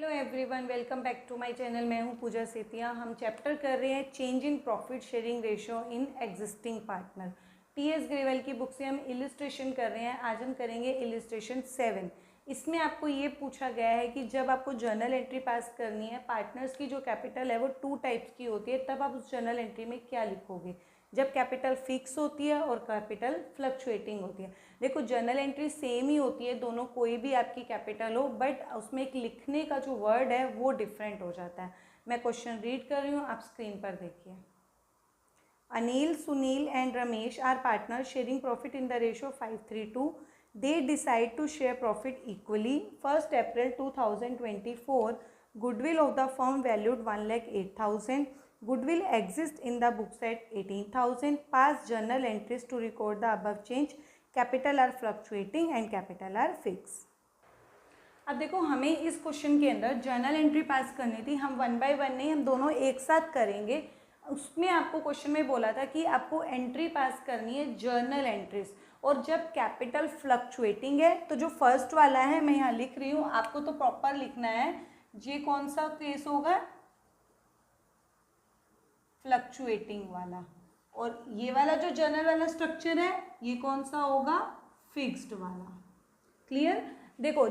Hello everyone, welcome back to my channel. मैं हूं पूजा सेतिया। हम चैप्टर कर रहे हैं change in profit sharing ratio in existing partner. TS Grewal की बुक से हम इलिस्ट्रेशन कर रहे हैं। आज हम करेंगे इलिस्ट्रेशन 7। इसमें आपको ये पूछा गया है कि जब आपको जर्नल एंट्री पास करनी है, पार्टनर्स की जो कैपिटल है वो 2 टाइप्स की होती है, तब आप उस जर्नल एंट्री में क्या लिखोगे। जब कैपिटल फिक्स होती है और कैपिटल फ्लक्चुएटिंग होती है। देखो, जर्नल एंट्री सेम ही होती है दोनों, कोई भी आपकी कैपिटल हो, बट उसमें एक लिखने का जो वर्ड है वो डिफरेंट हो जाता है। मैं क्वेश्चन रीड कर रही हूँ, आप स्क्रीन पर देखिए। Anil, Sunil and Ramesh are partner sharing profit in the ratio 5:3:2. They decide to share profit equally. 1st April 2024, goodwill of the firm valued 1,08,000. Goodwill exists in the books at 18,000. Past journal entries to record the above change. Capital are fluctuating and capital are fixed. अब देखो, हमें इस question के अंदर journal entry पास करनी थी। हम 1 bye 1 नहीं, हम दोनों एक साथ करेंगे। उसमें आपको क्वेश्चन में बोला था कि आपको एंट्री पास करनी है जर्नल एंट्रीज, और जब कैपिटल फ्लक्चुएटिंग है तो जो फर्स्ट वाला है मैं यहाँ लिख रही हूँ, आपको तो प्रॉपर लिखना है। ये कौन सा केस होगा? फ्लक्चुएटिंग वाला। और ये वाला जो जर्नल वाला स्ट्रक्चर है, ये कौन सा होगा? फिक्स्ड वाला। क्लियर? देखो,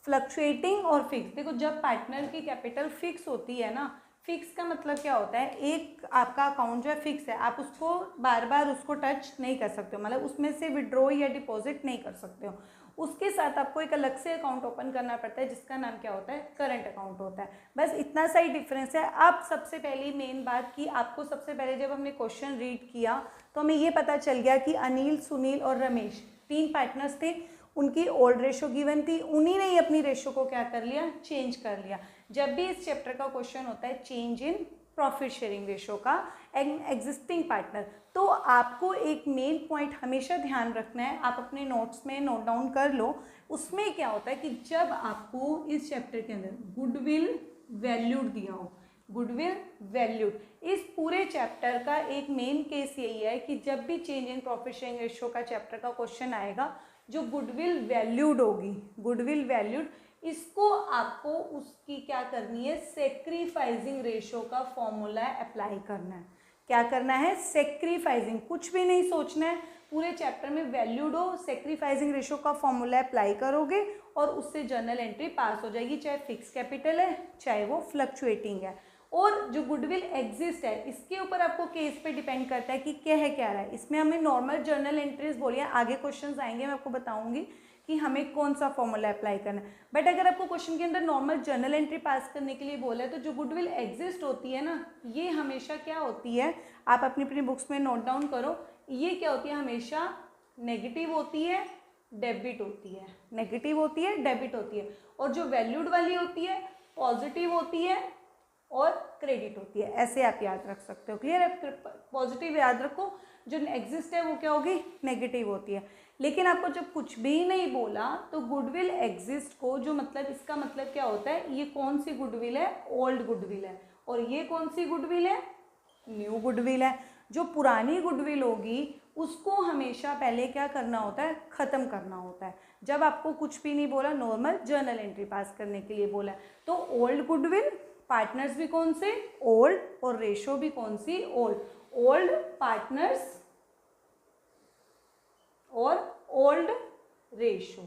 फ्लक्चुएटिंग और फिक्स। देखो, जब पार्टनर की कैपिटल फिक्स होती है ना, फिक्स का मतलब क्या होता है? एक आपका अकाउंट जो है फिक्स है, आप उसको बार बार उसको टच नहीं कर सकते हो, मतलब उसमें से विड्रॉ या डिपॉजिट नहीं कर सकते हो। उसके साथ आपको एक अलग से अकाउंट ओपन करना पड़ता है, जिसका नाम क्या होता है? करंट अकाउंट होता है। बस इतना सा ही डिफरेंस है। अब सबसे पहली मेन बात कि आपको सबसे पहले जब हमने क्वेश्चन रीड किया तो हमें ये पता चल गया कि अनिल, सुनील और रमेश 3 पार्टनर्स थे। उनकी ओल्ड रेशो गिवन थी, उन्हीं ने ही अपनी रेशो को क्या कर लिया? चेंज कर लिया। जब भी इस चैप्टर का क्वेश्चन होता है change in profit sharing ratio का एग्जिस्टिंग पार्टनर, तो आपको एक मेन पॉइंट हमेशा ध्यान रखना है। आप अपने नोट्स में नोट डाउन कर लो। उसमें क्या होता है कि जब आपको इस चैप्टर के अंदर गुडविल वैल्यूड दिया हो, गुडविल वैल्यूड, इस पूरे चैप्टर का एक मेन केस यही है कि जब भी change in profit sharing ratio का चैप्टर का क्वेश्चन आएगा, जो गुडविल वैल्यूड होगी, गुडविल वैल्यूड, इसको आपको उसकी क्या करनी है? सेक्रीफाइसिंग रेशो का फॉर्मूला अप्लाई करना है। क्या करना है? सेक्रीफाइसिंग, कुछ भी नहीं सोचना है। पूरे चैप्टर में वैल्यूड हो, सेक्रीफाइसिंग रेशो का फॉर्मूला अप्लाई करोगे और उससे जर्नल एंट्री पास हो जाएगी, चाहे फिक्स कैपिटल है चाहे वो फ्लक्चुएटिंग है। और जो गुडविल एग्जिस्ट है, इसके ऊपर आपको केस पे डिपेंड करता है कि क्या है क्या रहा है। इसमें हमें नॉर्मल जर्नल एंट्रीज बोली है, आगे क्वेश्चंस आएंगे, मैं आपको बताऊंगी कि हमें कौन सा फॉर्मूला अप्लाई करना है। बट अगर आपको क्वेश्चन के अंदर नॉर्मल जर्नल एंट्री पास करने के लिए बोला है, तो जो गुडविल एग्जिस्ट होती है ना, ये हमेशा क्या होती है? आप अपनी अपनी बुक्स में नोट डाउन करो। ये क्या होती है? हमेशा नेगेटिव होती है, डेबिट होती है। नेगेटिव होती है, डेबिट होती है। और जो वैल्यूड वाली होती है, पॉजिटिव होती है और क्रेडिट होती है। ऐसे आप याद रख सकते हो। क्लियर है? पॉजिटिव याद रखो, जो एग्जिस्ट है वो क्या होगी? नेगेटिव होती है। लेकिन आपको जब कुछ भी नहीं बोला तो गुडविल एग्जिस्ट को, जो मतलब इसका मतलब क्या होता है? ये कौन सी गुडविल है? ओल्ड गुडविल है। और ये कौन सी गुडविल है? न्यू गुडविल है। जो पुरानी गुडविल होगी उसको हमेशा पहले क्या करना होता है? ख़त्म करना होता है। जब आपको कुछ भी नहीं बोला, नॉर्मल जर्नल एंट्री पास करने के लिए बोला, तो ओल्ड गुडविल, पार्टनर्स भी कौन से? ओल्ड, और रेशो भी कौन सी? ओल्ड। ओल्ड पार्टनर्स और ओल्ड रेशो।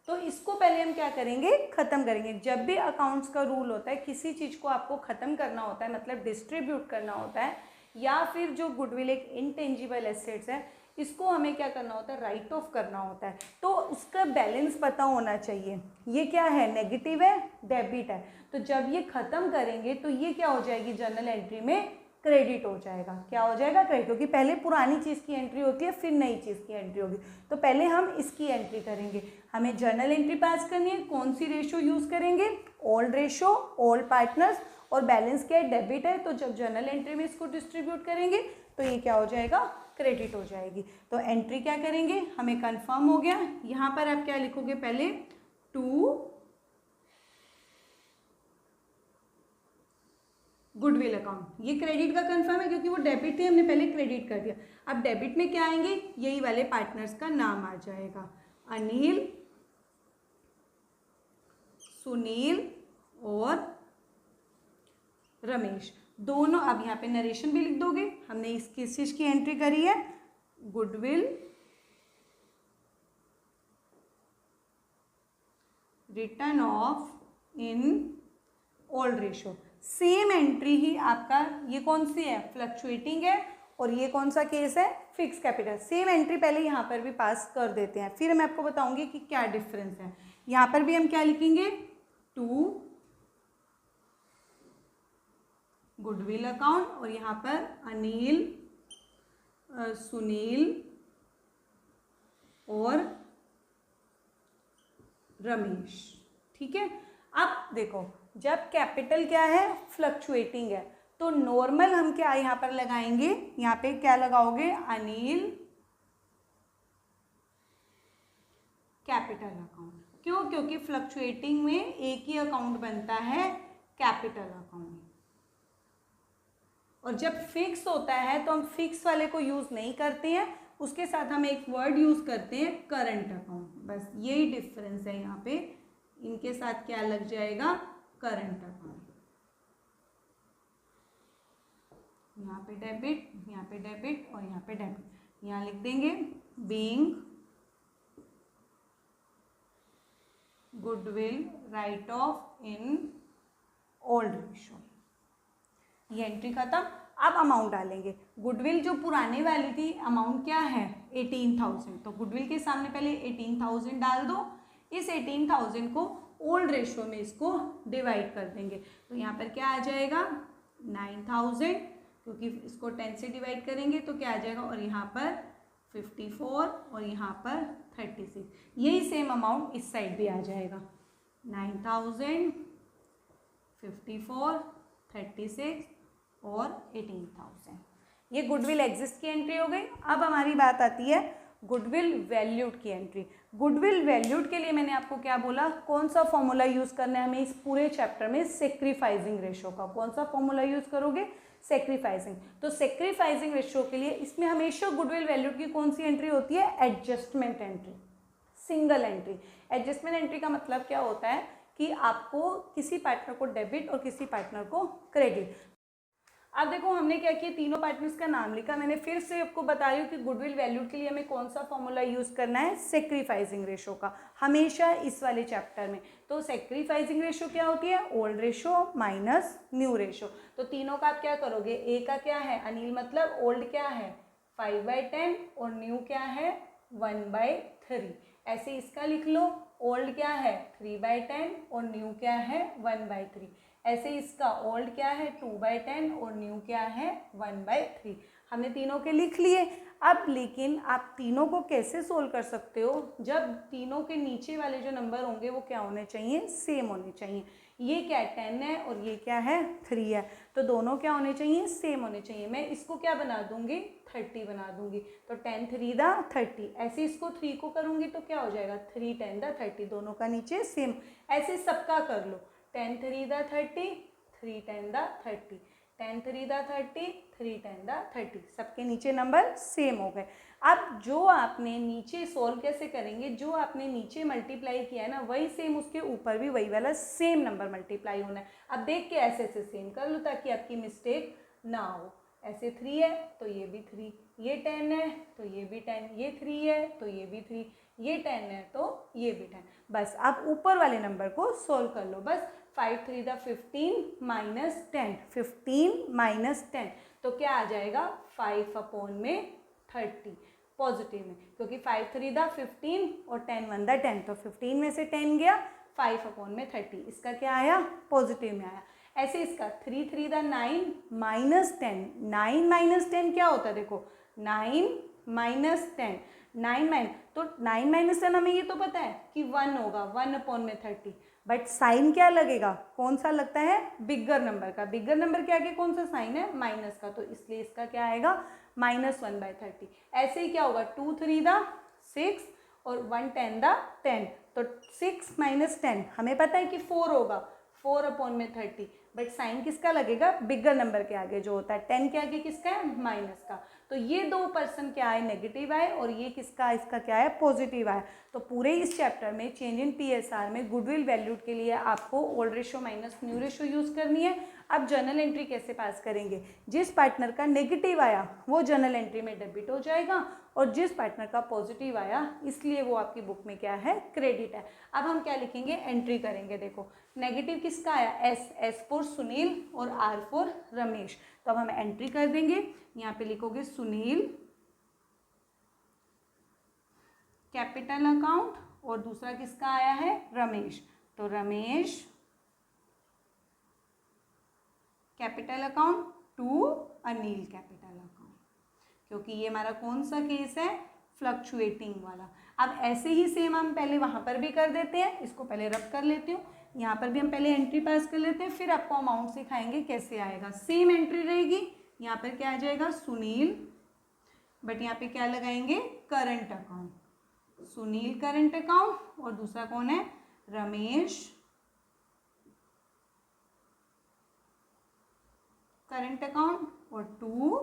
तो इसको पहले हम क्या करेंगे? खत्म करेंगे। जब भी अकाउंट्स का रूल होता है, किसी चीज को आपको खत्म करना होता है, मतलब डिस्ट्रीब्यूट करना होता है, या फिर जो गुडविल एक इनटेंजिबल एसेट्स है, इसको हमें क्या करना होता है? राइट ऑफ करना होता है। तो उसका बैलेंस पता होना चाहिए। ये क्या है? नेगेटिव है, डेबिट है। तो जब ये खत्म करेंगे तो ये क्या हो जाएगी? जर्नल एंट्री में क्रेडिट हो जाएगा। क्या हो जाएगा? क्रेडिट। क्योंकि पहले पुरानी चीज़ की एंट्री होती है, फिर नई चीज़ की एंट्री होगी। तो पहले हम इसकी एंट्री करेंगे। हमें जर्नल एंट्री पास करनी है, कौन सी रेशो यूज़ करेंगे? ओल्ड रेशो, ओल्ड पार्टनर्स, और बैलेंस क्या है? डेबिट है। तो जब जर्नल एंट्री में इसको डिस्ट्रीब्यूट करेंगे तो ये क्या हो जाएगा? क्रेडिट हो जाएगी। तो एंट्री क्या करेंगे? हमें कंफर्म हो गया। यहाँ पर आप क्या लिखोगे? पहले 2 गुडविल अकाउंट। ये क्रेडिट का कंफर्म है क्योंकि वो डेबिट थे, हमने पहले क्रेडिट कर दिया। अब डेबिट में क्या आएंगे? यही वाले पार्टनर्स का नाम आ जाएगा, अनिल, सुनील और रमेश। दोनों, अब यहाँ पे नरेशन भी लिख दोगे, हमने इस किस चीज की एंट्री करी है, goodwill return of in old ratio. Same entry ही आपका, ये कौन सी है, फ्लक्चुएटिंग है, और ये कौन सा केस है, फिक्स कैपिटल। सेम एंट्री पहले यहाँ पर भी पास कर देते हैं, फिर मैं आपको बताऊंगी कि क्या डिफरेंस है। यहाँ पर भी हम क्या लिखेंगे, टू गुडविल अकाउंट, और यहाँ पर अनिल, सुनील और रमेश। ठीक है, अब देखो जब कैपिटल क्या है, फ्लक्चुएटिंग है, तो नॉर्मल हम क्या यहाँ पर लगाएंगे, यहाँ पे क्या लगाओगे, अनिल कैपिटल अकाउंट। क्यों, क्योंकि फ्लक्चुएटिंग में एक ही अकाउंट बनता है, कैपिटल अकाउंट। और जब फिक्स होता है तो हम फिक्स वाले को यूज नहीं करते हैं, उसके साथ हम एक वर्ड यूज करते हैं, करंट अकाउंट। बस यही डिफरेंस है यहाँ पे, इनके साथ क्या लग जाएगा, करंट अकाउंट। यहाँ पे डेबिट, यहाँ पे डेबिट और यहाँ पे डेबिट। यहाँ लिख देंगे being goodwill right of in old ratio. ये एंट्री खत्म। अब अमाउंट डालेंगे। गुडविल जो पुराने वाली थी, अमाउंट क्या है, 18,000, तो गुडविल के सामने पहले 18,000 डाल दो। इस 18,000 को ओल्ड रेशो में इसको डिवाइड कर देंगे, तो यहाँ पर क्या आ जाएगा, 9,000, क्योंकि इसको 10 से डिवाइड करेंगे तो क्या आ जाएगा, और यहाँ पर 54 और यहाँ पर 36। यही सेम अमाउंट इस साइड भी आ जाएगा, 9,000, 54, 36 और 18,000। ये गुडविल एग्जिस्ट की एंट्री हो गई। अब हमारी बात आती है गुडविल वैल्यूड की एंट्री। गुडविल वैल्यूड के लिए मैंने आपको क्या बोला, कौन सा फॉर्मूला यूज करना है हमें इस पूरे चैप्टर में, सेक्रीफाइसिंग रेशो का। कौन सा फॉर्मूला यूज करोगे, सेक्रीफाइसिंग। तो सेक्रीफाइसिंग रेशो के लिए इसमें हमेशा गुडविल वैल्यूड की कौन सी एंट्री होती है, adjustment entry, single entry. Adjustment entry का मतलब क्या होता है कि आपको किसी पार्टनर को डेबिट और किसी पार्टनर को क्रेडिट। अब देखो हमने क्या किया, तीनों पार्टनर्स का नाम लिखा। मैंने फिर से आपको बता रही हूँ कि गुडविल वैल्यूड के लिए हमें कौन सा फॉर्मूला यूज करना है, सेक्रीफाइसिंग रेशो का, हमेशा इस वाले चैप्टर में। तो सेक्रीफाइसिंग रेशो क्या होती है, old ratio minus new ratio. तो तीनों का आप क्या करोगे, ए का क्या है, अनिल मतलब ओल्ड क्या है 5/10 और न्यू क्या है 1/3। ऐसे इसका लिख लो, ओल्ड क्या है 3/10 और न्यू क्या है 1/3। ऐसे इसका ओल्ड क्या है 2/10 और न्यू क्या है 1/3। हमने तीनों के लिख लिए। अब लेकिन आप तीनों को कैसे सोल्व कर सकते हो, जब तीनों के नीचे वाले जो नंबर होंगे वो क्या होने चाहिए, सेम होने चाहिए। ये क्या है 10 है और ये क्या है 3 है, तो दोनों क्या होने चाहिए, सेम होने चाहिए। मैं इसको क्या बना दूंगी, 30 बना दूंगी, तो 10 3 दा 30। ऐसे इसको 3 को करूंगी तो क्या हो जाएगा 3 10 दा 30, दोनों का नीचे सेम। ऐसे सबका कर लो, 10 3 दा 30, 3 10 दा 30, 10 3 दा 30, 3 10 दा 30, सबके नीचे नंबर सेम हो गए। अब जो आपने नीचे सोल्व कैसे करेंगे, जो आपने नीचे मल्टीप्लाई किया है ना, वही सेम उसके ऊपर भी वही वाला सेम नंबर मल्टीप्लाई होना है। अब देख के ऐसे ऐसे सेम कर लो ताकि आपकी मिस्टेक ना हो। ऐसे 3 है तो ये भी 3, ये 10 है तो ये भी 10, ये 3 है तो ये भी 3, ये 10 है तो ये भी 10। बस आप ऊपर वाले नंबर को सोल्व कर लो। बस 5 3 दा 15 माइनस 10, 15 माइनस 10, तो क्या आ जाएगा 5/30 पॉजिटिव में, क्योंकि 5 3 दा 15 और 10 1 दा 10, तो 15 में से 10 गया, 5/30, इसका क्या आया, पॉजिटिव में आया। ऐसे इसका 3 3 दा 9 माइनस 10, 9 माइनस 10 क्या होता है, देखो 9 माइनस 10, 9 तो 9 माइनस 10 हमें ये तो पता है कि 1 होगा, 1/30, बट साइन क्या लगेगा, कौन सा लगता है, बिगर नंबर का। बिगर नंबर के आगे कौन सा साइन है, माइनस का, तो इसलिए इसका क्या आएगा -1/30। ऐसे ही क्या होगा 2 3 दा 6 और 1 10 दा 10, तो 6 माइनस 10 हमें पता है कि 4 होगा, 4/30, बट साइन किसका लगेगा, बिगर नंबर के आगे जो होता है, 10 के आगे किसका है, माइनस का, तो ये 2% क्या है, नेगेटिव आए, और ये किसका, इसका क्या है, पॉजिटिव आए। तो पूरे इस चैप्टर में चेंज इन पीएसआर में गुडविल वैल्यूड के लिए आपको old ratio minus new ratio use करनी है। अब जर्नल एंट्री कैसे पास करेंगे, जिस पार्टनर का नेगेटिव आया वो जर्नल एंट्री में डेबिट हो जाएगा, और जिस पार्टनर का पॉजिटिव आया इसलिए वो आपकी बुक में क्या है, क्रेडिट है। अब हम क्या लिखेंगे, एंट्री करेंगे। देखो नेगेटिव किसका आया, एस फॉर सुनील और आर फॉर रमेश। तो अब हम एंट्री कर देंगे, यहाँ पे लिखोगे सुनील कैपिटल अकाउंट, और दूसरा किसका आया है, रमेश, तो Ramesh capital account to Anil capital account, क्योंकि ये हमारा कौन सा केस है, फ्लक्चुएटिंग वाला। अब ऐसे ही सेम हम पहले वहाँ पर भी कर देते हैं, इसको पहले रब कर लेती हूँ, यहाँ पर भी हम पहले एंट्री पास कर लेते हैं, फिर आपको अमाउंट सिखाएंगे कैसे आएगा। सेम एंट्री रहेगी, यहाँ पर क्या आ जाएगा, सुनील, बट यहाँ पे क्या लगाएंगे, current account, Sunil current account, और दूसरा कौन है, रमेश करंट अकाउंट, और टू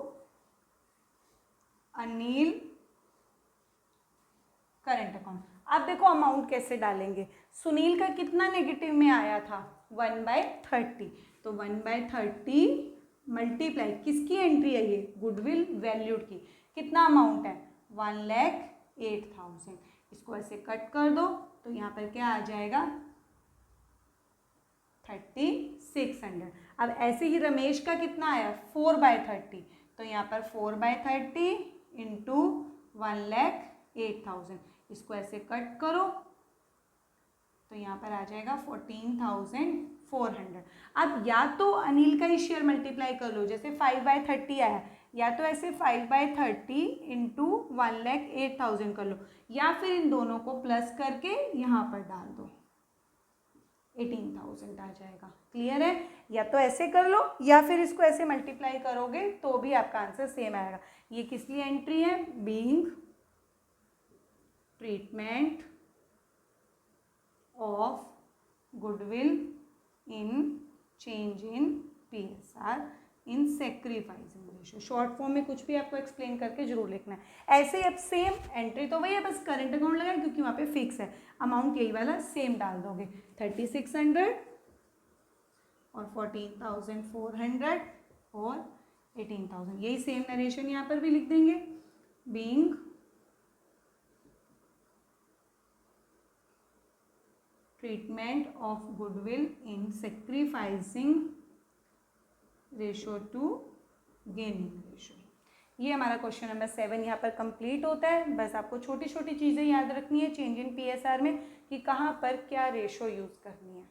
अनिल करंट अकाउंट। अब देखो अमाउंट कैसे डालेंगे, सुनील का कितना नेगेटिव में आया था, 1/30, तो 1/30 मल्टीप्लाई किसकी एंट्री है, ये गुडविल वैल्यूड की, कितना अमाउंट है, 1,08,000। इसको ऐसे कट कर दो तो यहाँ पर क्या आ जाएगा, 3600। अब ऐसे ही रमेश का कितना आया, 4/30, तो यहाँ पर 4/30 इंटू 1,08,000, इसको ऐसे कट करो तो यहाँ पर आ जाएगा 14,400। अब या तो अनिल का ही शेयर मल्टीप्लाई कर लो, जैसे 5/30 आया, या तो ऐसे 5/30 इंटू 1,08,000 कर लो, या फिर इन दोनों को प्लस करके यहाँ पर डाल दो, 18,000 आ जाएगा। क्लियर है, या तो ऐसे कर लो या फिर इसको ऐसे मल्टीप्लाई करोगे तो भी आपका आंसर सेम आएगा। ये किस लिए एंट्री है, being treatment of goodwill in change in PSR in sacrificing ratio. Short form में कुछ भी आपको एक्सप्लेन करके जरूर लिखना है। ऐसे अब सेम एंट्री तो वही है, बस करंट अकाउंट लगाए क्योंकि वहाँ पे फिक्स है, अमाउंट यही वाला सेम डाल दोगे, 3600 और 14,400 और 18,000, यही सेम नरेशन यहाँ पर भी लिख देंगे, being treatment of goodwill in sacrificing ratio two gaining ratio. ये हमारा क्वेश्चन नंबर 7 यहाँ पर कंप्लीट होता है। बस आपको छोटी छोटी चीज़ें याद रखनी है चेंज इन पीएसआर में कि कहाँ पर क्या रेशो यूज़ करनी है।